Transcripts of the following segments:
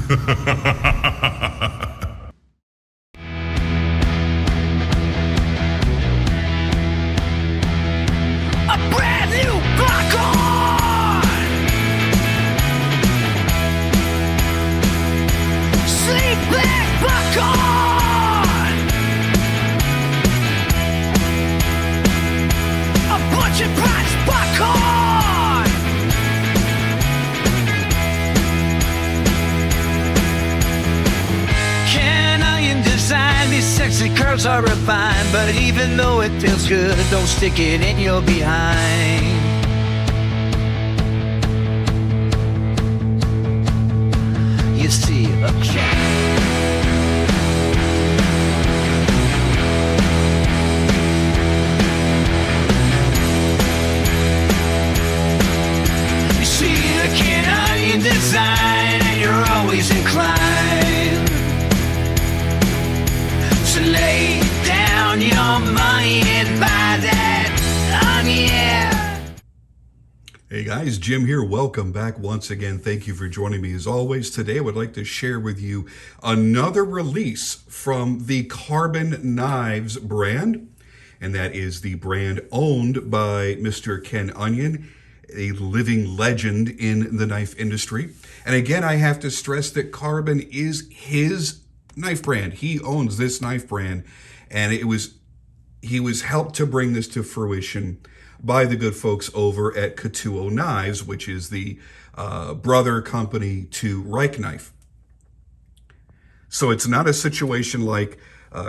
brand new Buckhorn. Sleep back Buckhorn. A budget price Buckhorn. Can I design these sexy curves are refined, but even though it feels good, don't stick it in your behind. You see, a cat. You see the Canadian design, and you're always inclined to lay down your money and buy that onion. Hey guys, Jim here. Welcome back once again. Thank you for joining me as always. Today I would like to share with you another release from the Karbon Knives brand, and that is the brand owned by Mr. Ken Onion, a living legend in the knife industry. And again, I have to stress that Karbon is his knife brand. He owns this knife brand, and he was helped to bring this to fruition by the good folks over at Karbon Knives, which is the brother company to Reich Knife. So it's not a situation like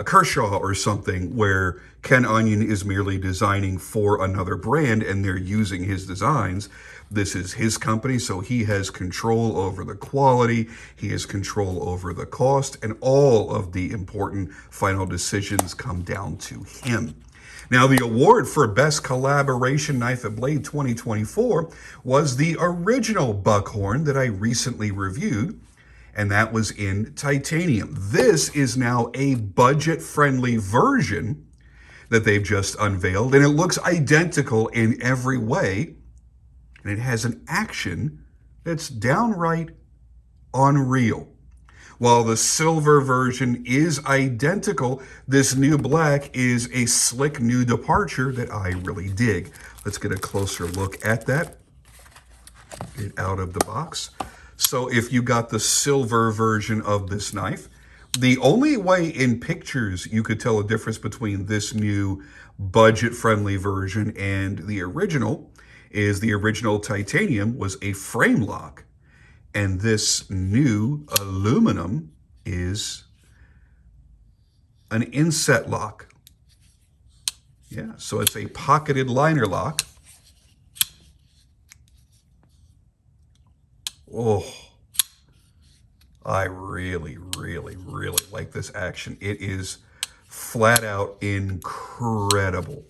Kershaw or something where Ken Onion is merely designing for another brand and they're using his designs. This is his company, so he has control over the quality, he has control over the cost, and all of the important final decisions come down to him. Now, the award for Best Collaboration Knife and Blade 2024 was the original Buckhorn that I recently reviewed, and that was in titanium. This is now a budget-friendly version that they've just unveiled, and it looks identical in every way, and it has an action that's downright unreal. While the silver version is identical, this new black is a slick new departure that I really dig. Let's get a closer look at that. Get it out of the box. So if you got the silver version of this knife, the only way in pictures you could tell a difference between this new budget-friendly version and the original is the original titanium was a frame lock, and this new aluminum is an inset lock. Yeah, so it's a pocketed liner lock. Oh, I really, really, really like this action. It is flat out incredible.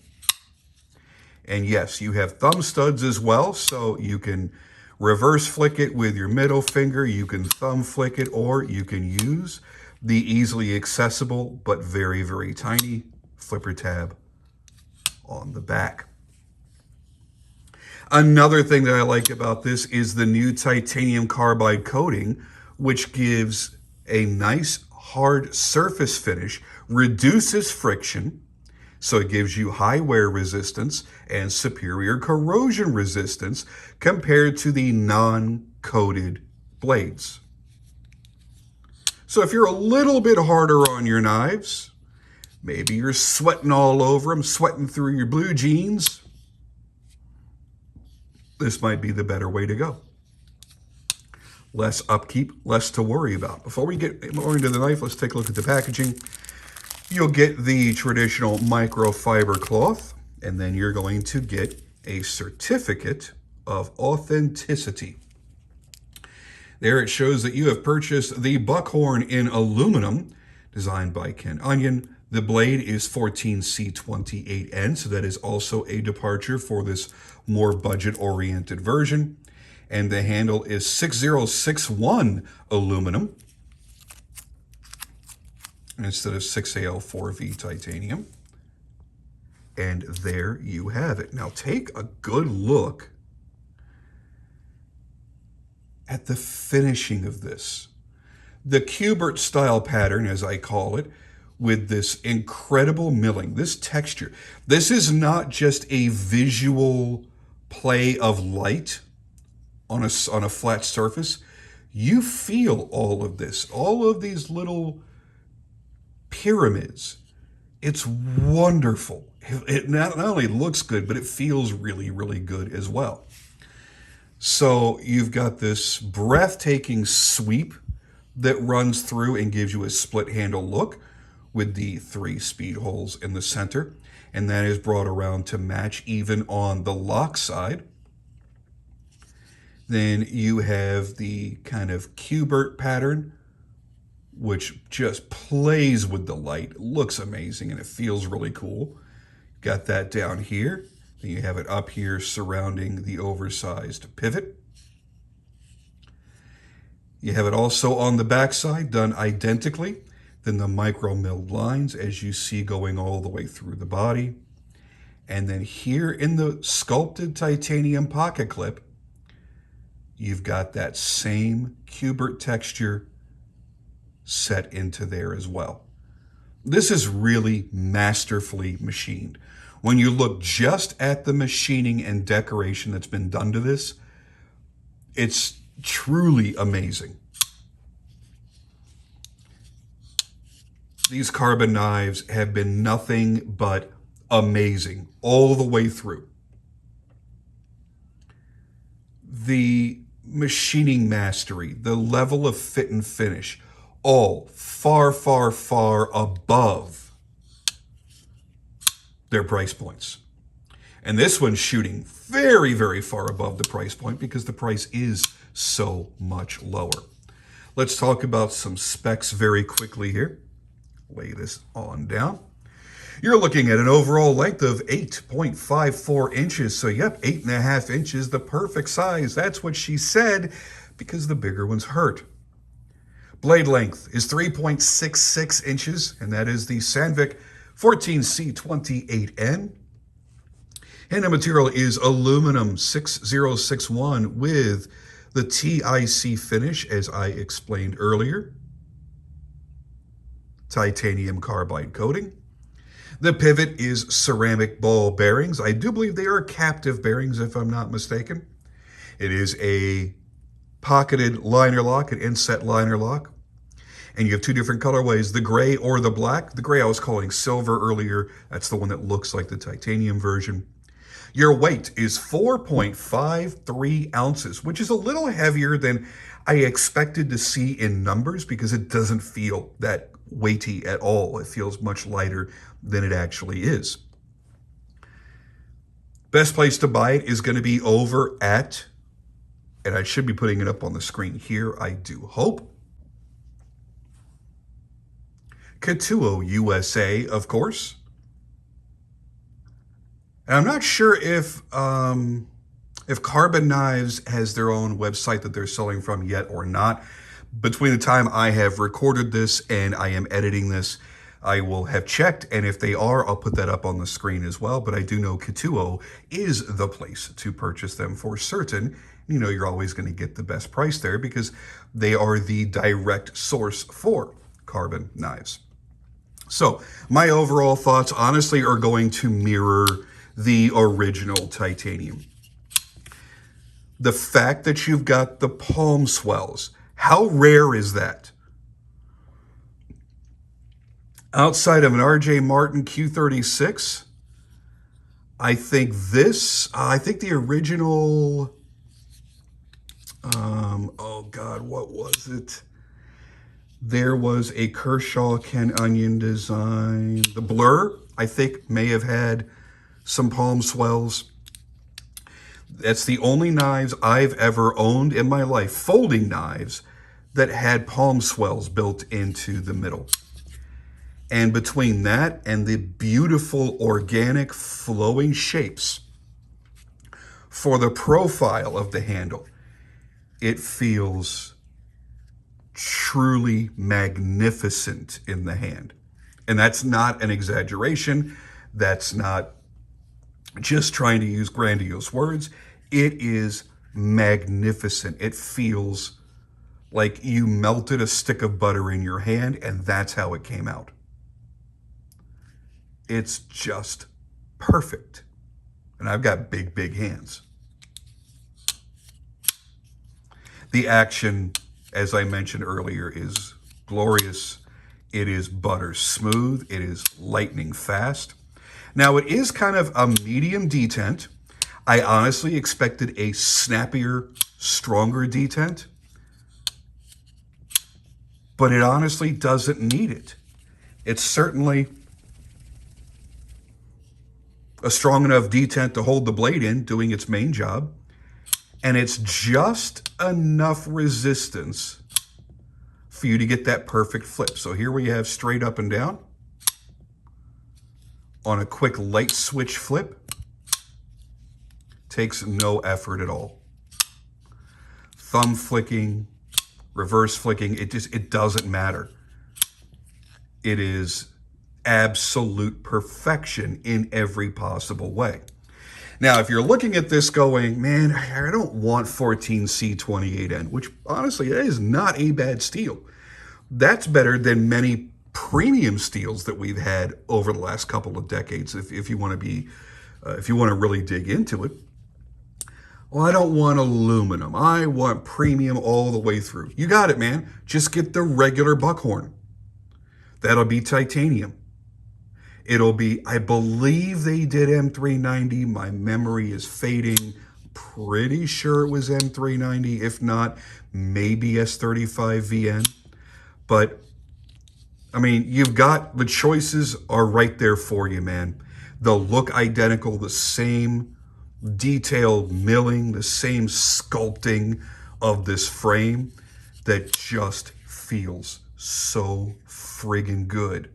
And yes, you have thumb studs as well, so you can reverse flick it with your middle finger, you can thumb flick it, or you can use the easily accessible but very, very tiny flipper tab on the back. Another thing that I like about this is the new titanium carbide coating, which gives a nice hard surface finish, reduces friction, so it gives you high wear resistance and superior corrosion resistance compared to the non-coated blades. So if you're a little bit harder on your knives, maybe you're sweating all over them, sweating through your blue jeans, this might be the better way to go. Less upkeep, less to worry about. Before we get more into the knife, let's take a look at the packaging. You'll get the traditional microfiber cloth, and then you're going to get a certificate of authenticity. There it shows that you have purchased the Buckhorn in aluminum, designed by Ken Onion. The blade is 14C28N, so that is also a departure for this more budget-oriented version. And the handle is 6061 aluminum instead of 6AL4V titanium. And there you have it. Now take a good look at the finishing of this. The Kubert style pattern, as I call it, with this incredible milling, this texture. This is not just a visual play of light on a flat surface. You feel all of this, all of these little pyramids. It's wonderful. It not only looks good, but it feels really, really good as well. So you've got this breathtaking sweep that runs through and gives you a split handle look with the 3 speed holes in the center. And that is brought around to match even on the lock side. Then you have the kind of Kubert pattern, which just plays with the light. It looks amazing and it feels really cool. Got that down here. Then you have it up here surrounding the oversized pivot. You have it also on the backside done identically. Then the micro milled lines, as you see, going all the way through the body. And then here in the sculpted titanium pocket clip, you've got that same Kubert texture set into there as well. This is really masterfully machined. When you look just at the machining and decoration that's been done to this, it's truly amazing. These carbon knives have been nothing but amazing all the way through. The machining mastery, the level of fit and finish, all far, far, far above their price points. And this one's shooting very, very far above the price point because the price is so much lower. Let's talk about some specs very quickly here. Lay this on down. You're looking at an overall length of 8.54 inches. So yep, 8.5 inches, the perfect size. That's what she said, because the bigger ones hurt. Blade length is 3.66 inches, and that is the Sandvik 14C28N. And the material is aluminum 6061 with the TIC finish, as I explained earlier. Titanium carbide coating. The pivot is ceramic ball bearings. I do believe they are captive bearings, if I'm not mistaken. It is a pocketed liner lock, an inset liner lock. And you have 2 different colorways, the gray or the black. The gray I was calling silver earlier. That's the one that looks like the titanium version. Your weight is 4.53 ounces, which is a little heavier than I expected to see in numbers because it doesn't feel that weighty at all. It feels much lighter than it actually is. Best place to buy it is going to be over at, and I should be putting it up on the screen here, I do hope, Katuo USA, of course. And I'm not sure if Karbon Knives has their own website that they're selling from yet or not. Between the time I have recorded this and I am editing this, I will have checked, and if they are, I'll put that up on the screen as well. But I do know Katuo is the place to purchase them for certain. You know, you're always going to get the best price there because they are the direct source for carbon knives. So my overall thoughts, honestly, are going to mirror the original titanium. The fact that you've got the palm swells, how rare is that? Outside of an RJ Martin Q36, I think the original, oh God, what was it? There was a Kershaw Ken Onion design. The Blur, I think, may have had some palm swells. That's the only knives I've ever owned in my life, folding knives, that had palm swells built into the middle. And between that and the beautiful organic flowing shapes for the profile of the handle, it feels truly magnificent in the hand. And that's not an exaggeration. That's not just trying to use grandiose words. It is magnificent. It feels like you melted a stick of butter in your hand and that's how it came out. It's just perfect. And I've got big, big hands. The action, as I mentioned earlier, is glorious. It is butter smooth. It is lightning fast. Now, it is kind of a medium detent. I honestly expected a snappier, stronger detent, but it honestly doesn't need it. It's certainly a strong enough detent to hold the blade in, doing its main job, and it's just enough resistance for you to get that perfect flip. So here we have straight up and down on a quick light switch flip. Takes no effort at all. Thumb flicking, reverse flicking, it doesn't matter. It is absolute perfection in every possible way. Now, if you're looking at this going, man, I don't want 14C28N, which honestly, that is not a bad steel. That's better than many premium steels that we've had over the last couple of decades, if you want to be, if you want to really dig into it. Well, I don't want aluminum. I want premium all the way through. You got it, man. Just get the regular Buckhorn. That'll be titanium. It'll be, I believe they did M390. My memory is fading. Pretty sure it was M390. If not, maybe S35VN. But, I mean, you've got, the choices are right there for you, man. They'll look identical, the same detailed milling, the same sculpting of this frame that just feels so friggin' good.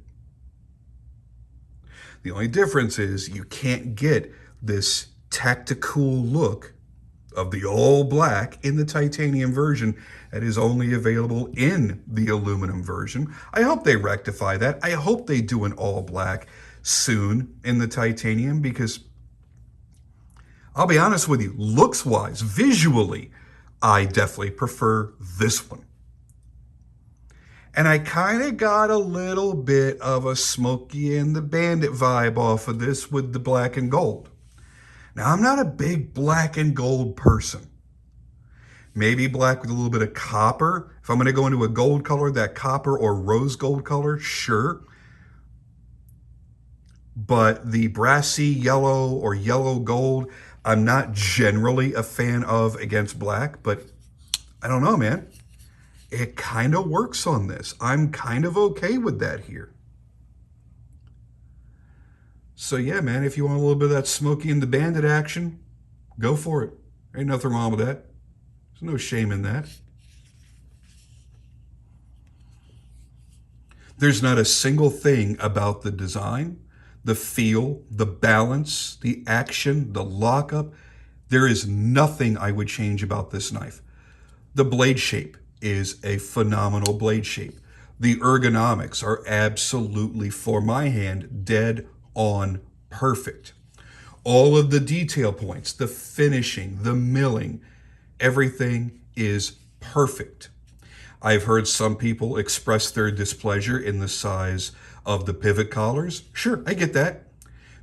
The only difference is you can't get this tactical look of the all black in the titanium version that is only available in the aluminum version. I hope they rectify that. I hope they do an all black soon in the titanium, because I'll be honest with you, looks wise, visually, I definitely prefer this one. And I kind of got a little bit of a Smokey and the Bandit vibe off of this with the black and gold. Now, I'm not a big black and gold person. Maybe black with a little bit of copper. If I'm going to go into a gold color, that copper or rose gold color, sure. But the brassy yellow or yellow gold, I'm not generally a fan of against black, but I don't know, man. It kind of works on this. I'm kind of okay with that here. So yeah, man, if you want a little bit of that Smokey and the Bandit action, go for it. Ain't nothing wrong with that. There's no shame in that. There's not a single thing about the design, the feel, the balance, the action, the lockup. There is nothing I would change about this knife. The blade shape is a phenomenal blade shape. The ergonomics are absolutely, for my hand, dead on perfect. All of the detail points, the finishing, the milling, everything is perfect. I've heard some people express their displeasure in the size of the pivot collars. Sure, I get that.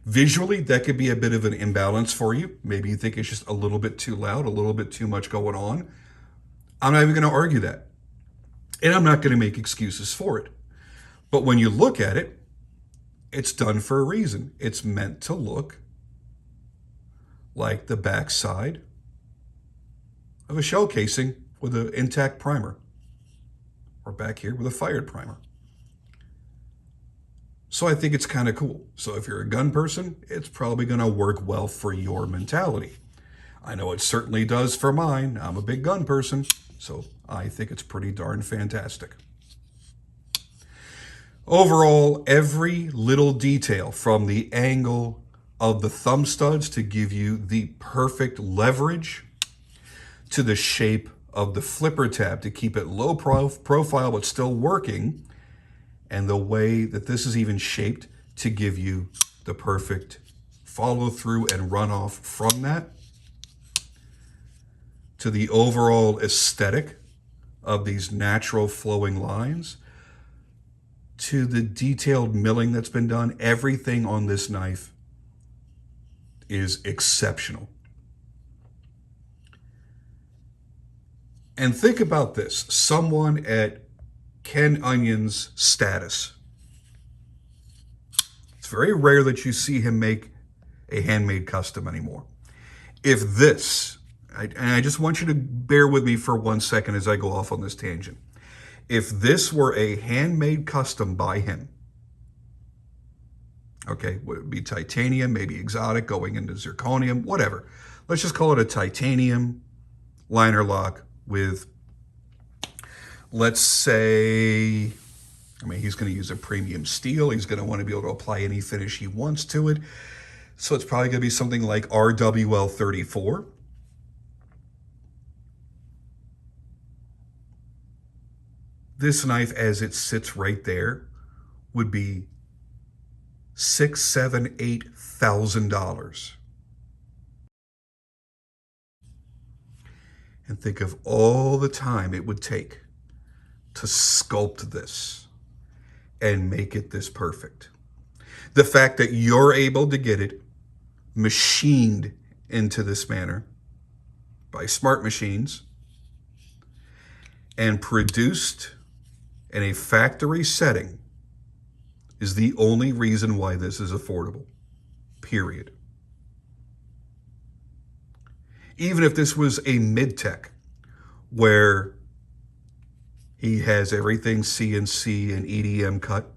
Visually, that could be a bit of an imbalance for you. Maybe you think it's just a little bit too loud, a little bit too much going on. I'm not even going to argue that. And I'm not going to make excuses for it. But when you look at it, it's done for a reason. It's meant to look like the backside of a shell casing with an intact primer. Or back here with a fired primer. So I think it's kind of cool. So if you're a gun person, it's probably going to work well for your mentality. I know it certainly does for mine. I'm a big gun person, so I think it's pretty darn fantastic. Overall, every little detail, from the angle of the thumb studs to give you the perfect leverage, to the shape of the flipper tab to keep it low profile but still working, and the way that this is even shaped to give you the perfect follow through and runoff from that, to the overall aesthetic of these natural flowing lines to the detailed milling that's been done. Everything on this knife is exceptional. And think about this, someone at Ken Onion's status. It's very rare that you see him make a handmade custom anymore. If this, and I just want you to bear with me for 1 second as I go off on this tangent. If this were a handmade custom by him, okay, would it be titanium, maybe exotic, going into zirconium, whatever. Let's just call it a titanium liner lock with, let's say, I mean, he's going to use a premium steel. He's going to want to be able to apply any finish he wants to it. So it's probably going to be something like RWL 34. This knife, as it sits right there, would be $6,000, $7,000, $8,000. And think of all the time it would take to sculpt this and make it this perfect. The fact that you're able to get it machined into this manner by smart machines and produced in a factory setting is the only reason why this is affordable, period. Even if this was a mid-tech where he has everything CNC and EDM cut,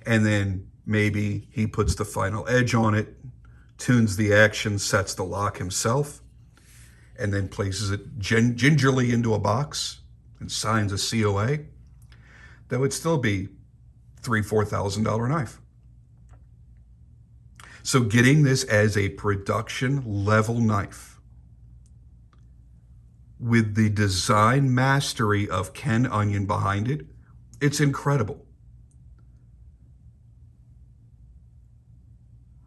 and then maybe he puts the final edge on it, tunes the action, sets the lock himself, and then places it gingerly into a box and signs a COA, that would still be $3,000, $4,000 knife. So getting this as a production level knife with the design mastery of Ken Onion behind it, it's incredible.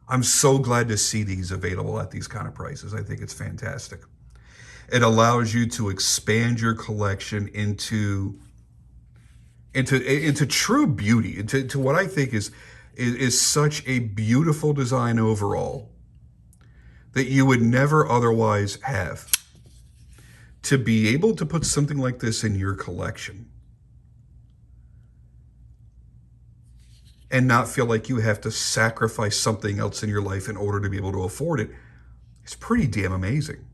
I'm so glad to see these available at these kind of prices. I think it's fantastic. It allows you to expand your collection into true beauty, into what I think is such a beautiful design overall that you would never otherwise have. To be able to put something like this in your collection and not feel like you have to sacrifice something else in your life in order to be able to afford it, it's pretty damn amazing.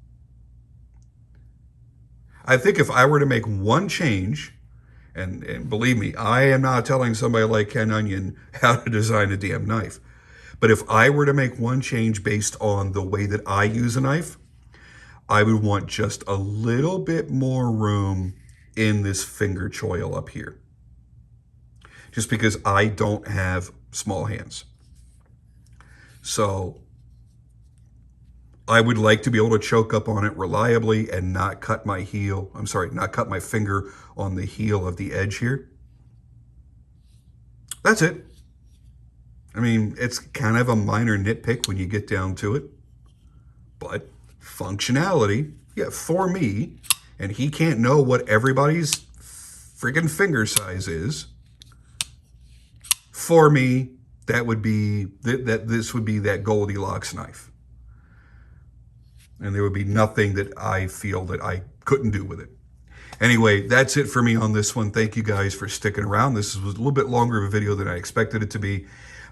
I think if I were to make one change, and believe me, I am not telling somebody like Ken Onion how to design a damn knife, but if I were to make one change based on the way that I use a knife, I would want just a little bit more room in this finger choil up here. Just because I don't have small hands. So I would like to be able to choke up on it reliably and not cut my heel. I'm sorry, not cut my finger on the heel of the edge here. That's it. I mean, it's kind of a minor nitpick when you get down to it. But functionality, yeah, for me, and he can't know what everybody's friggin' finger size is. For me, that would be this would be that Goldilocks knife. And there would be nothing that I feel that I couldn't do with it. Anyway, that's it for me on this one. Thank you guys for sticking around. This was a little bit longer of a video than I expected it to be,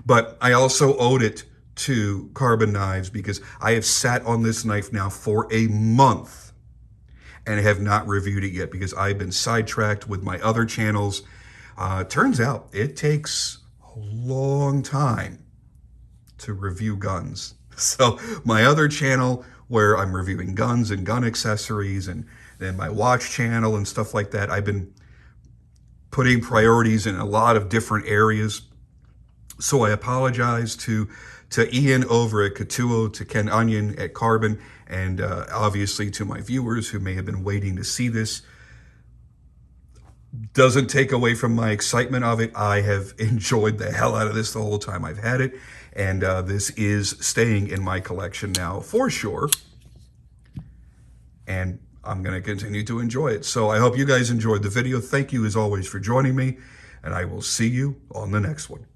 but I also owed it to Karbon Knives because I have sat on this knife now for a month and have not reviewed it yet because I've been sidetracked with my other channels. Turns out it takes a long time to review guns. So my other channel where I'm reviewing guns and gun accessories and then my watch channel and stuff like that, I've been putting priorities in a lot of different areas. So I apologize to Ian over at Katuo, to Ken Onion at Karbon, and obviously to my viewers who may have been waiting to see this. Doesn't take away from my excitement of it. I have enjoyed the hell out of this the whole time I've had it, and this is staying in my collection now for sure. And I'm going to continue to enjoy it. So I hope you guys enjoyed the video. Thank you as always for joining me, and I will see you on the next one.